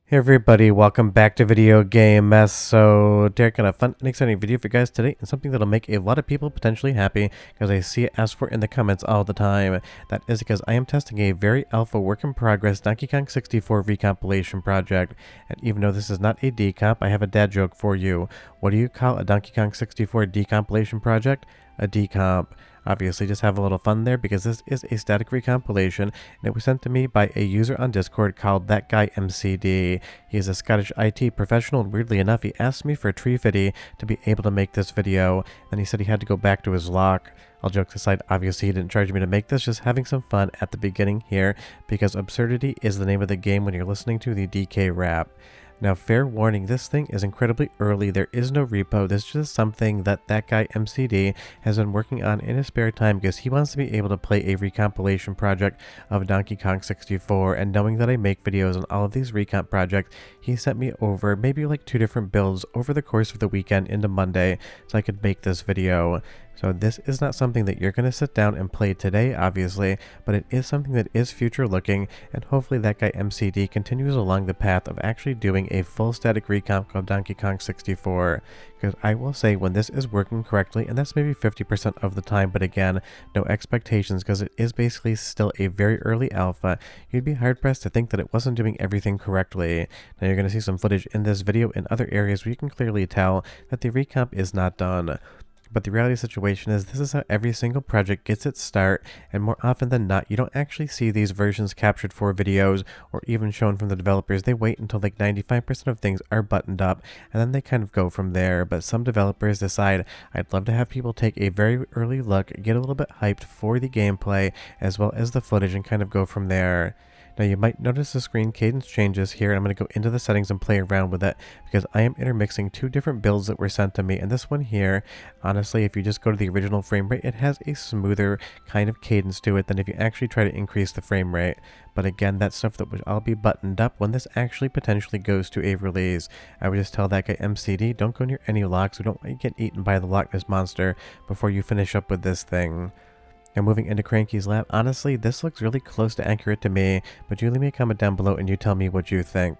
Hey everybody, welcome back to Video Game Mess. So, Derek got a fun and exciting video for you guys today, and something that'll make a lot of people potentially happy, because I see it asked for in the comments all the time. That is because I am testing a very alpha work in progress Donkey Kong 64 recompilation project, and even though this is not a decomp, I have a dad joke for you. What do you call a Donkey Kong 64 decompilation project? A decomp. Obviously, just have a little fun there because this is a static recompilation, and it was sent to me by a user on Discord called ThatGuyMcd. He is a Scottish IT professional, and weirdly enough, he asked me for a tree fitty to be able to make this video, and he said he had to go back to his lock. All jokes aside, obviously he didn't charge me to make this, just having some fun at the beginning here, because absurdity is the name of the game when you're listening to the DK rap. Now, fair warning, this thing is incredibly early. There is no repo. This is just something that guy MCD has been working on in his spare time because he wants to be able to play a recompilation project of Donkey Kong 64. And knowing that I make videos on all of these recomp projects, he sent me over maybe like 2 different builds over the course of the weekend into Monday so I could make this video. So this is not something that you're going to sit down and play today, obviously, but it is something that is future looking, and hopefully that guy MCD continues along the path of actually doing a full static recomp of Donkey Kong 64. Because I will say, when this is working correctly, and that's maybe 50% of the time, but again, no expectations because it is basically still a very early alpha, you'd be hard pressed to think that it wasn't doing everything correctly. Now you're going to see some footage in this video in other areas where you can clearly tell that the recomp is not done. But the reality of the situation is this is how every single project gets its start, and more often than not, you don't actually see these versions captured for videos or even shown from the developers. They wait until like 95% of things are buttoned up, and then they kind of go from there. But some developers decide, I'd love to have people take a very early look, get a little bit hyped for the gameplay as well as the footage, and kind of go from there. Now you might notice the screen cadence changes here, and I'm going to go into the settings and play around with it because I am intermixing 2 different builds that were sent to me, and this one here, honestly, if you just go to the original frame rate, it has a smoother kind of cadence to it than if you actually try to increase the frame rate. But again, that's stuff that would all be buttoned up when this actually potentially goes to a release. I would just tell that guy MCD, don't go near any locks. We don't want you to get eaten by the Loch Ness Monster before you finish up with this thing. And moving into Cranky's lab, honestly, this looks really close to accurate to me, but you leave me a comment down below and you tell me what you think.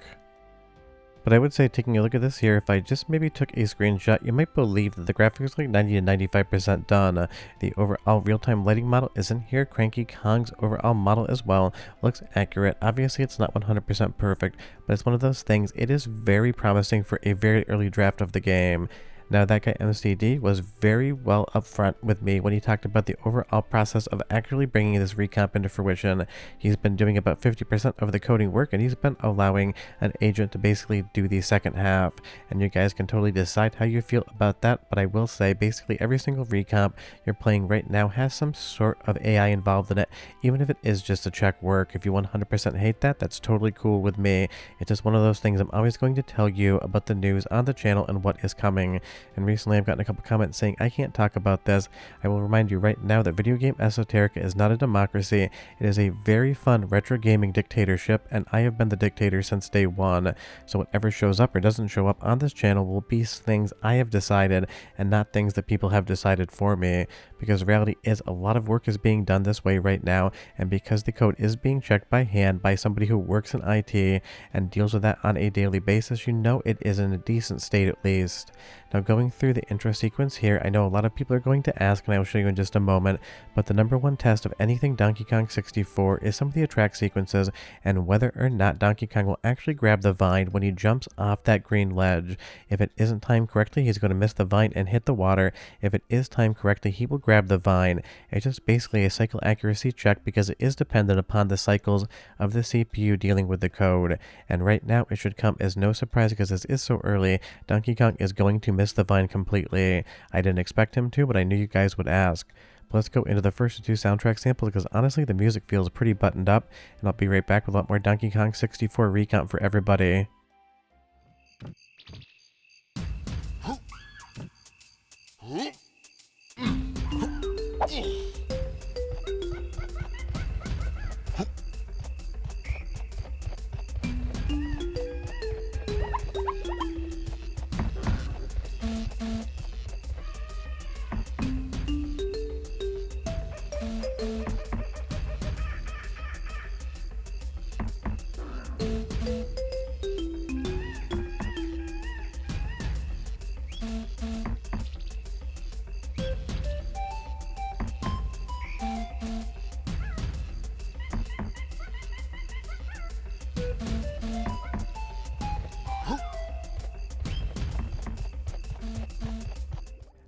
But I would say, taking a look at this here, if I just maybe took a screenshot, you might believe that the graphics are like 90 to 95% done. The overall real-time lighting model isn't here. Cranky Kong's overall model as well looks accurate. Obviously, it's not 100% perfect, but it's one of those things. It is very promising for a very early draft of the game. Now, that guy MCD was very well upfront with me when he talked about the overall process of actually bringing this recomp into fruition. He's been doing about 50% of the coding work, and he's been allowing an agent to basically do the second half. And you guys can totally decide how you feel about that, but I will say basically every single recomp you're playing right now has some sort of AI involved in it, even if it is just to check work. If you 100% hate that, that's totally cool with me. It's just one of those things I'm always going to tell you about the news on the channel and what is coming. And recently I've gotten a couple comments saying I can't talk about this. I will remind you right now that Video Game Esoterica is not a democracy. It is a very fun retro gaming dictatorship, and I have been the dictator since day one. So whatever shows up or doesn't show up on this channel will be things I have decided and not things that people have decided for me. Because the reality is a lot of work is being done this way right now, and because the code is being checked by hand by somebody who works in IT and deals with that on a daily basis, you know it is in a decent state at least. Now, going through the intro sequence here, I know a lot of people are going to ask, and I will show you in just a moment, but the #1 test of anything Donkey Kong 64 is some of the attract sequences and whether or not Donkey Kong will actually grab the vine when he jumps off that green ledge. If it isn't timed correctly, he's going to miss the vine and hit the water. If it is timed correctly, he will grab the vine. It's just basically a cycle accuracy check because it is dependent upon the cycles of the CPU dealing with the code. And right now, it should come as no surprise because this is so early. Donkey Kong is going to miss the vine completely. I didn't expect him to, but I knew you guys would ask. But let's go into the first 2 soundtrack samples because honestly the music feels pretty buttoned up, and I'll be right back with a lot more Donkey Kong 64 recount for everybody.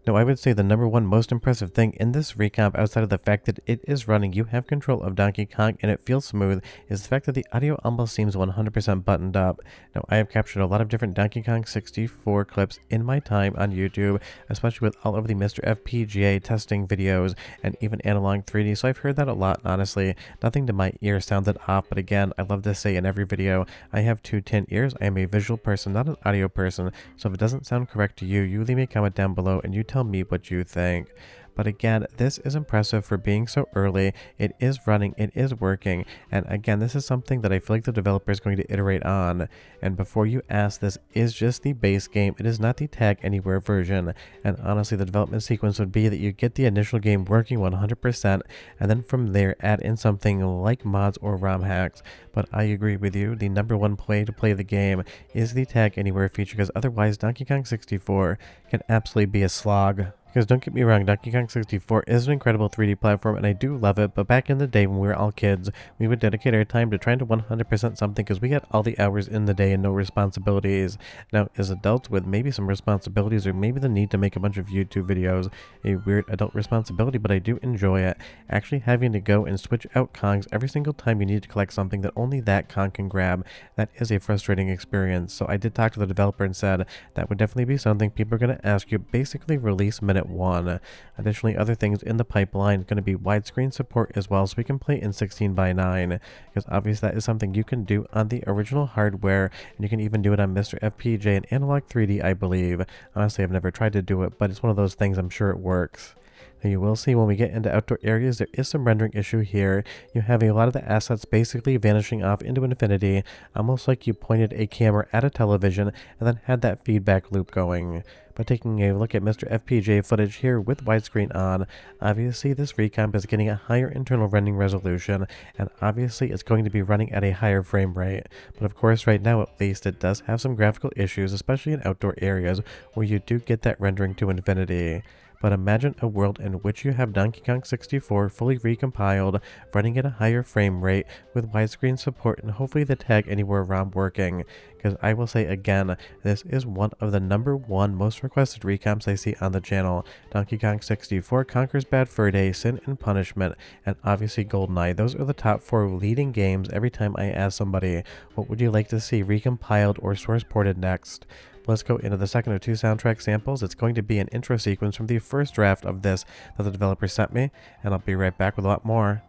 No, I would say the number one most impressive thing in this recomp, outside of the fact that it is running, you have control of Donkey Kong, and it feels smooth, is the fact that the audio almost seems 100% buttoned up. Now, I have captured a lot of different Donkey Kong 64 clips in my time on YouTube, especially with all of the Mr. FPGA testing videos and even Analog 3D, so I've heard that a lot, honestly. Nothing to my ear sounded off, but again, I love to say in every video, I have two tin ears. I am a visual person, not an audio person, so if it doesn't sound correct to you, you leave me a comment down below and you tell me what you think. But again, this is impressive for being so early. It is running, it is working, and again, this is something that I feel like the developer is going to iterate on. And before you ask, this is just the base game. It is not the Tag Anywhere version. And honestly, the development sequence would be that you get the initial game working 100%, and then from there add in something like mods or ROM hacks. But I agree with you, the number one play to play the game is the Tag Anywhere feature, because otherwise Donkey Kong 64 can absolutely be a slog. Because don't get me wrong, Donkey Kong 64 is an incredible 3D platform and I do love it, but back in the day when we were all kids, we would dedicate our time to trying to 100% something because we had all the hours in the day and no responsibilities. Now, as adults with maybe some responsibilities or maybe the need to make a bunch of YouTube videos, a weird adult responsibility, but I do enjoy it. Actually having to go and switch out Kongs every single time you need to collect something that only that Kong can grab, that is a frustrating experience. So I did talk to the developer and said that would definitely be something people are going to ask you. Basically release minute 1. Additionally, other things in the pipeline going to be widescreen support as well, so we can play in 16:9, because obviously that is something you can do on the original hardware, and you can even do it on Mr. FPGA and Analog 3D, I believe. Honestly, I've never tried to do it, but it's one of those things I'm sure it works. Now you will see when we get into outdoor areas, there is some rendering issue here. You have a lot of the assets basically vanishing off into infinity, almost like you pointed a camera at a television and then had that feedback loop going. But taking a look at Mr. FPGA footage here with widescreen on, obviously this recomp is getting a higher internal rendering resolution, and obviously it's going to be running at a higher frame rate. But of course right now at least it does have some graphical issues, especially in outdoor areas where you do get that rendering to infinity. But imagine a world in which you have Donkey Kong 64 fully recompiled, running at a higher frame rate with widescreen support and hopefully the Tag Anywhere ROM working. Because I will say again, this is one of the number one most requested recomps I see on the channel. Donkey Kong 64, Conker's Bad Fur Day, Sin and Punishment, and obviously GoldenEye. Those are the top 4 leading games every time I ask somebody, what would you like to see recompiled or source ported next? Let's go into the second of 2 soundtrack samples. It's going to be an intro sequence from the first draft of this that the developer sent me, and I'll be right back with a lot more.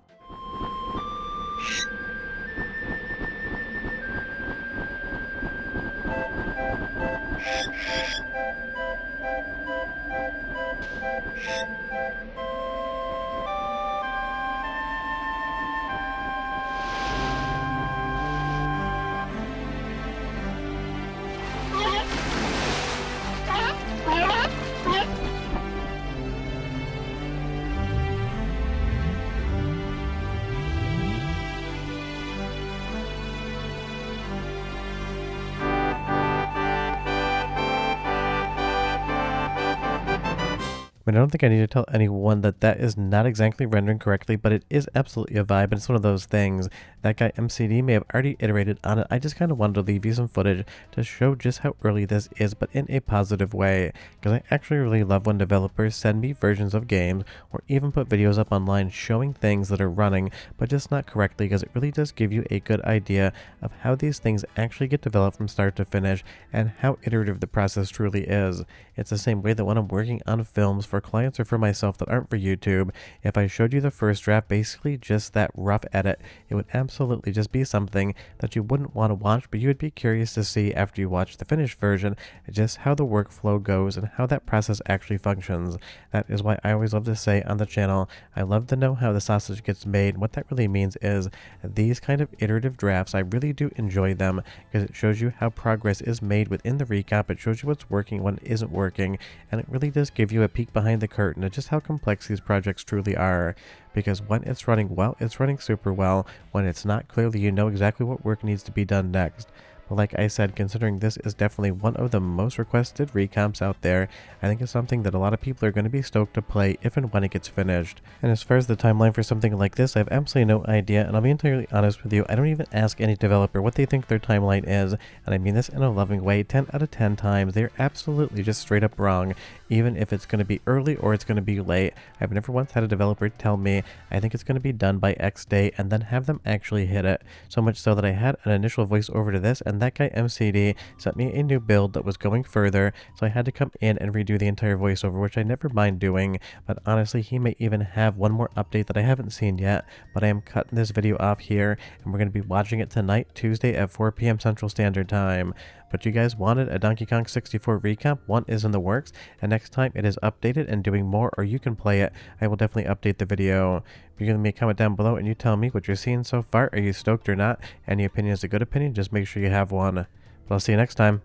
I mean, I don't think I need to tell anyone that that is not exactly rendering correctly, but it is absolutely a vibe, and it's one of those things. ThatGuyMcd may have already iterated on it. I just kind of wanted to leave you some footage to show just how early this is, but in a positive way, because I actually really love when developers send me versions of games, or even put videos up online showing things that are running, but just not correctly, because it really does give you a good idea of how these things actually get developed from start to finish, and how iterative the process truly is. It's the same way that when I'm working on films for clients or for myself that aren't for YouTube, if I showed you the first draft, basically just that rough edit, it would absolutely just be something that you wouldn't want to watch, but you would be curious to see after you watch the finished version, just how the workflow goes and how that process actually functions. That is why I always love to say on the channel, I love to know how the sausage gets made. What that really means is these kind of iterative drafts, I really do enjoy them, because it shows you how progress is made within the recap. It shows you what's working, what isn't working, and it really does give you a peek behind the curtain of just how complex these projects truly are. Because when it's running well, it's running super well. When it's not, clearly you know exactly what work needs to be done next. But like I said, considering this is definitely one of the most requested recomps out there, I think it's something that a lot of people are going to be stoked to play if and when it gets finished. And as far as the timeline for something like this, I have absolutely no idea, and I'll be entirely honest with you, I don't even ask any developer what they think their timeline is, and I mean this in a loving way. 10 out of 10 times, they're absolutely just straight up wrong, even if it's going to be early or it's going to be late. I've never once had a developer tell me, I think it's going to be done by X day, and then have them actually hit it. So much so that I had an initial voiceover to this, and ThatGuyMcd sent me a new build that was going further, so I had to come in and redo the entire voiceover, which I never mind doing. But honestly, he may even have one more update that I haven't seen yet, but I am cutting this video off here, and we're going to be watching it tonight, Tuesday at 4 p.m. Central Standard Time. But you guys wanted a Donkey Kong 64 recomp. One is in the works, and next time it is updated and doing more, or you can play it, I will definitely update the video. You can leave me a comment down below and you tell me what you're seeing so far. Are you stoked or not? Any opinion is a good opinion, just make sure you have one. But I'll see you next time.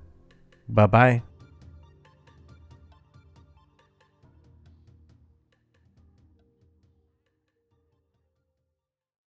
Bye bye.